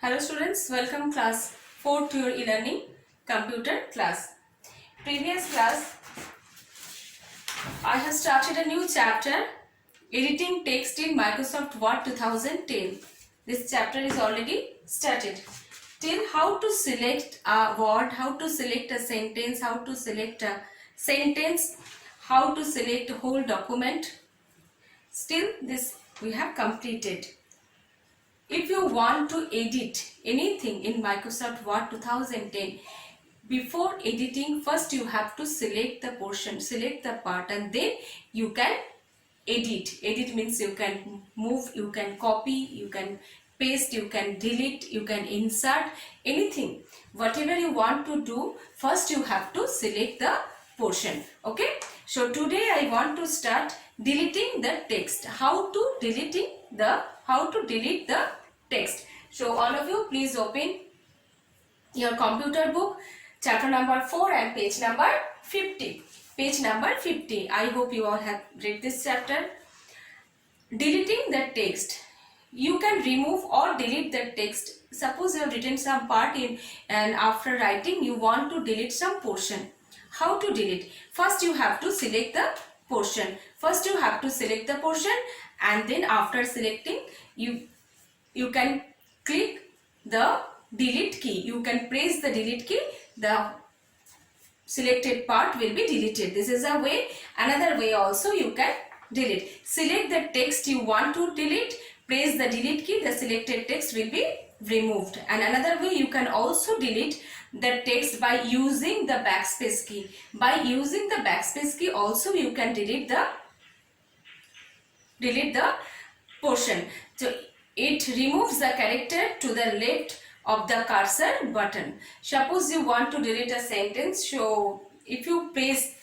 Hello students, welcome class 4 to your e-learning computer class. Previous class, I have started a new chapter, editing text in Microsoft Word 2010. This chapter is already started. Till how to select a word, how to select a sentence, how to select a sentence, how to select a whole document. Still this we have completed. If you want to edit anything in Microsoft Word 2010, before editing, first you have to select the portion, select the part, and then you can edit. Edit means you can move, you can copy, you can paste, you can delete, you can insert, anything. Whatever you want to do, first you have to select the portion. Okay, so today I want to start deleting the text. How to delete the text. So all of you, please open your computer book, chapter number 4 and page number 50. Page number 50. I hope you all have read this chapter. Deleting the text. You can remove or delete the text. Suppose you have written some part in, and after writing you want to delete some portion. How to delete? First you have to select the portion. And then after selecting, you can click the delete key. You can press the delete key. The selected part will be deleted. This is a way. Another way also you can delete. Select the text you want to delete. Press the delete key. The selected text will be removed. And another way, you can also delete the text by using the backspace key. By using the backspace key also you can delete the portion. So it removes the character to the left of the cursor button. Suppose you want to delete a sentence, so if you press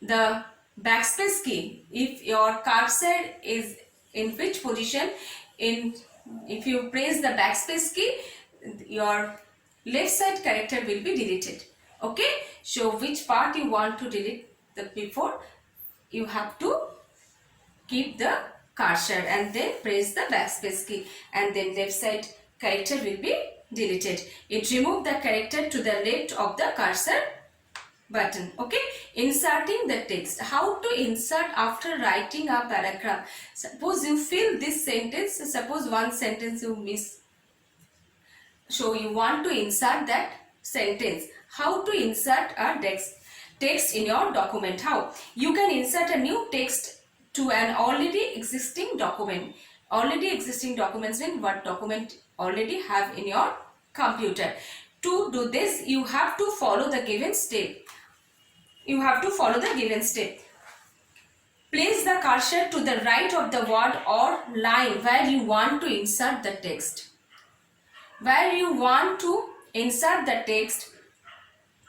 the backspace key, if your cursor is in which position, if you press the backspace key, your left side character will be deleted. Okay, so which part you want to delete before, you have to keep the cursor and then press the backspace key, and then left side character will be deleted. It removes the character to the left of the cursor button. Okay, inserting the text. How to insert after writing a paragraph? Suppose you fill this sentence, suppose one sentence you miss, so you want to insert that sentence. How to insert a text in your document? How? You can insert a new text to an already existing document. Already existing documents mean what document already have in your computer. To do this, you have to follow the given step. Place the cursor to the right of the word or line where you want to insert the text. Where you want to insert the text,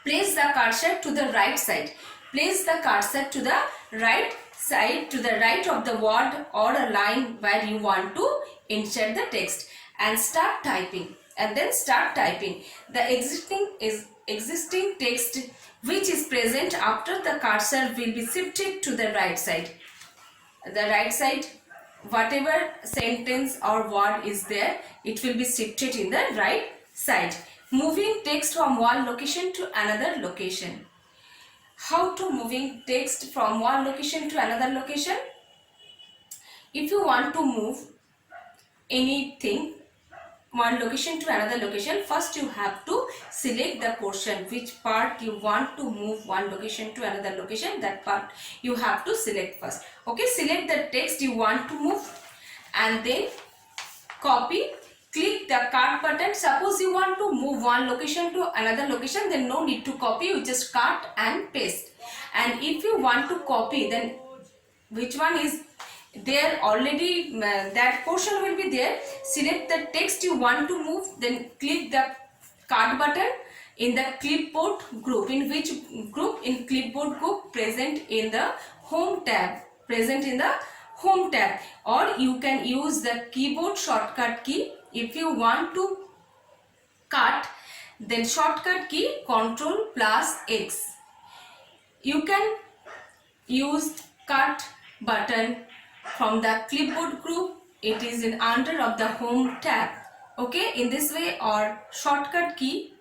place the cursor to the right side. Place the cursor to the right side, to the right of the word or a line where you want to insert the text, and start typing. And then start typing. The existing text which is present after the cursor will be shifted to the right side. The right side, whatever sentence or word is there, it will be shifted in the right side. Moving text from one location to another location. How to moving text from one location to another location? If you want to move anything one location to another location, first you have to select the portion, which part you want to move one location to another location. That part you have to select first. Okay, select the text you want to move and then copy. Click the cut button. Suppose you want to move one location to another location, then no need to copy, you just cut and paste. And if you want to copy, then which one is there already, that portion will be there. Select the text you want to move, then click the cut button in the clipboard group. In which group? In clipboard group present in the home tab. Or you can use the keyboard shortcut key. If you want to cut, then shortcut key Ctrl+X. You can use cut button from the clipboard group. It is in under of the home tab. Okay, in this way, or shortcut key,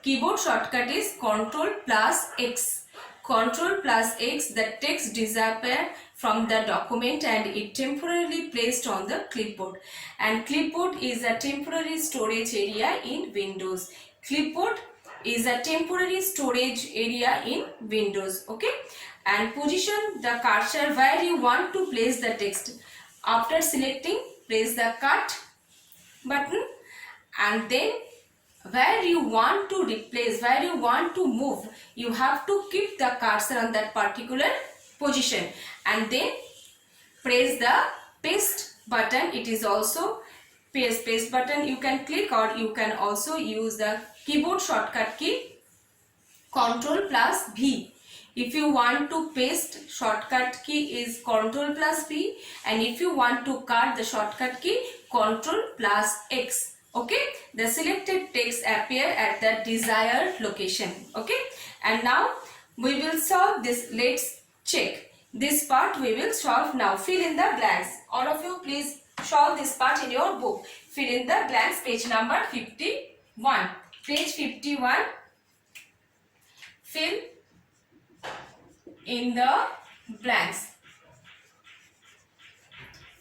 keyboard shortcut is Ctrl plus X. Ctrl plus X, the text disappear from the document and it temporarily placed on the clipboard. And clipboard is a temporary storage area in Windows. Clipboard is a temporary storage area in Windows. Okay, and position the cursor where you want to place the text. After selecting, press the cut button, and then where you want to replace, where you want to move, you have to keep the cursor on that particular position, and then press the paste button. It is also paste button you can click, or you can also use the keyboard shortcut key Ctrl plus V. If you want to paste, shortcut key is Ctrl plus V, and if you want to cut, the shortcut key Ctrl plus X. Okay, the selected text appear at the desired location. Okay, and now we will solve this. Let's check this part. We will solve now. Fill in the blanks. All of you, please solve this part in your book. Fill in the blanks. Page number 51. Page 51. Fill in the blanks.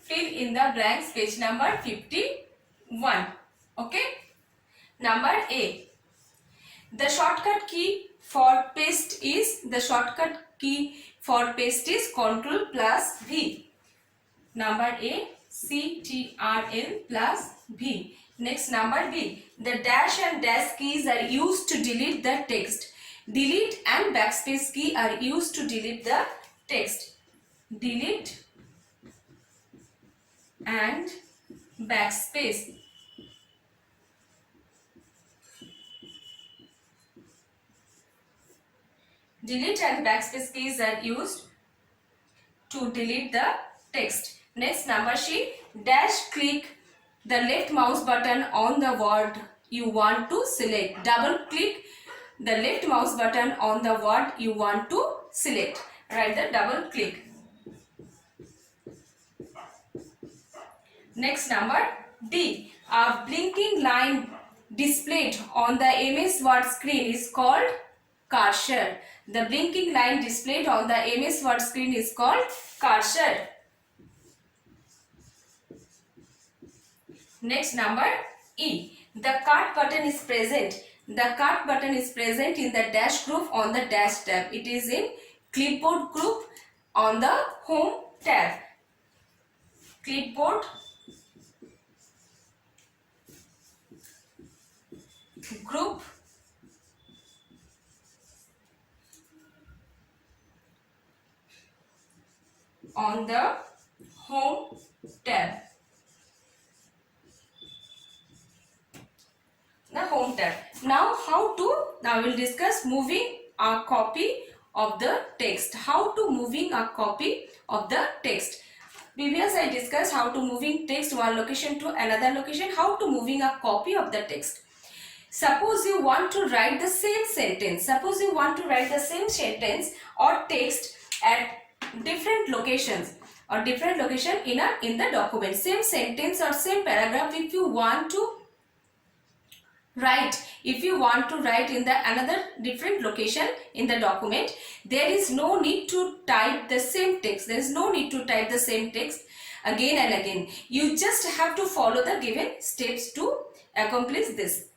Fill in the blanks. Page number 51. Okay. Number A. The shortcut key for paste is Ctrl plus V. Number A, Ctrl plus V. Next, number B. The dash and dash keys are used to delete the text. Delete and backspace key are used to delete the text. Delete and backspace. Delete and backspace keys are used to delete the text. Next, number C. Dash click the left mouse button on the word you want to select. Double click the left mouse button on the word you want to select. Right, the double click. Next, number D. A blinking line displayed on the MS Word screen is called cursor. The blinking line displayed on the MS Word screen is called cursor. Next, number E. The cut button is present. The cut button is present in the dash group on the dash tab. It is in clipboard group on the home tab. Clipboard group on the home tab. The home tab. Now we'll discuss moving a copy of the text. How to moving a copy of the text. Previous I discussed how to moving text one location to another location. How to moving a copy of the text. Suppose you want to write the same sentence. Suppose you want to write the same sentence or text at different locations or different location in the document. Same sentence or same paragraph if you want to write. If you want to write in the another different location in the document, there is no need to type the same text. There is no need to type the same text again and again. You just have to follow the given steps to accomplish this.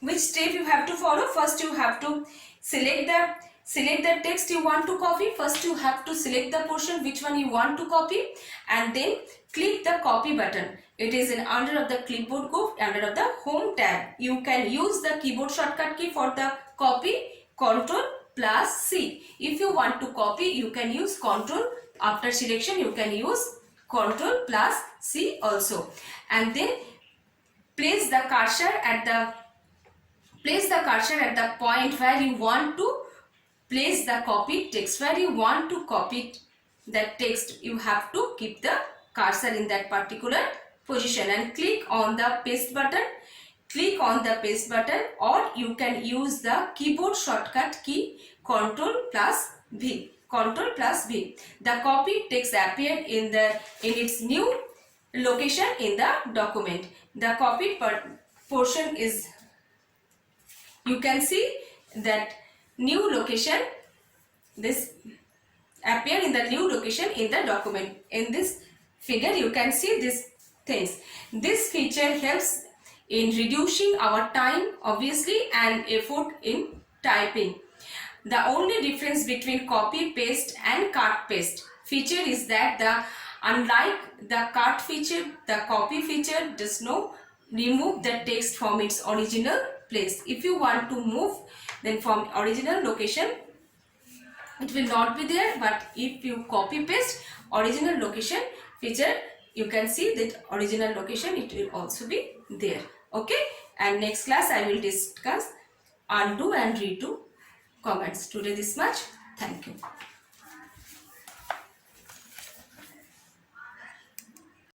Which step you have to follow? First you have to select the text you want to copy. First you have to select the portion which one you want to copy, and then click the copy button. It is in under of the clipboard group, under of the home tab. You can use the keyboard shortcut key for the copy, Ctrl plus C. If you want to copy, you can use Ctrl. After selection, you can use Ctrl plus C also. And then place the cursor at the point where you want to place the copy text. Where you want to copy the text, you have to keep the cursor in that particular position and click on the paste button. Click on the paste button, or you can use the keyboard shortcut key Ctrl plus V. Ctrl plus V. The copy text appeared in its new location in the document. The copied portion is, you can see that new location, this appear in the new location in the document. In this figure you can see these things. This feature helps in reducing our time obviously and effort in typing. The only difference between copy paste and cut paste feature is that unlike the cut feature, the copy feature does not remove the text from its original place. If you want to move then from original location, it will not be there, but if you copy paste original location feature, you can see that original location it will also be there. Okay, and next class I will discuss undo and redo comments. Today this much. Thank you.